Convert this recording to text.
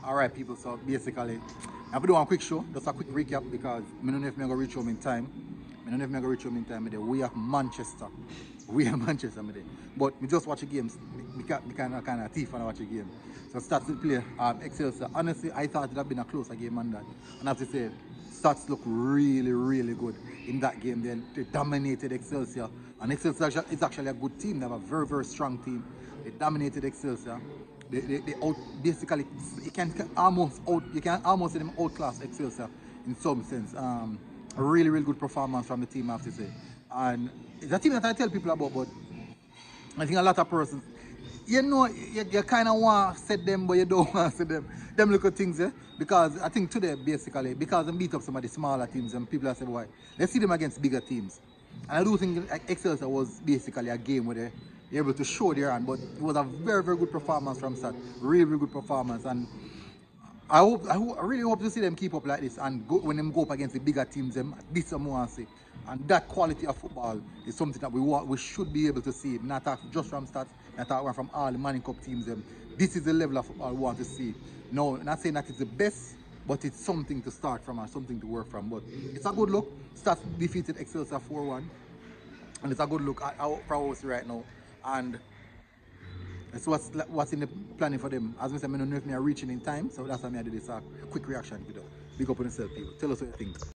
Alright people, so basically I have to do one quick show, just a quick recap because I don't know if I'm gonna reach home in time. I don't know if I'm gonna reach home in time today. We are Manchester. We are Manchester today. But we just watch the games. We kind of thief and watch the game. So Stats to play Excelsior. Honestly, I thought it would have been a closer game than that. And I have to say, Stats look really, really good in that game. They dominated Excelsior. And Excelsior is actually a good team. They have a very, very strong team. They dominated Excelsior. They out basically you can almost see them outclass Excelsior in some sense. A really, really good performance from the team, I have to say. And it's a team that I tell people about, but I think a lot of persons, you know, you kind of want to set them, but you don't want to set them. Them little things, eh? Because I think today, basically, because they beat up some of the smaller teams, and people are saying, why? Let's see them against bigger teams. And I do think Excelsior was basically a game where they're able to show their hand, but it was a very, very good performance from Stat. Really, really good performance. And I really hope to see them keep up like this and go, when them go up against the bigger teams, this is what I want to see. And that quality of football is something that we should be able to see, not just from Stats, not from all the Manning Cup teams. This is the level of football we want to see. No, not saying that it's the best, but it's something to start from and something to work from. But it's a good look. Stats defeated Excelsior 4-1. And it's a good look for us right now. And that's what's in the planning for them. As I said, I don't know if I'm reaching in time, so that's why I did this quick reaction video. Big up on yourself, people. Tell us what you think.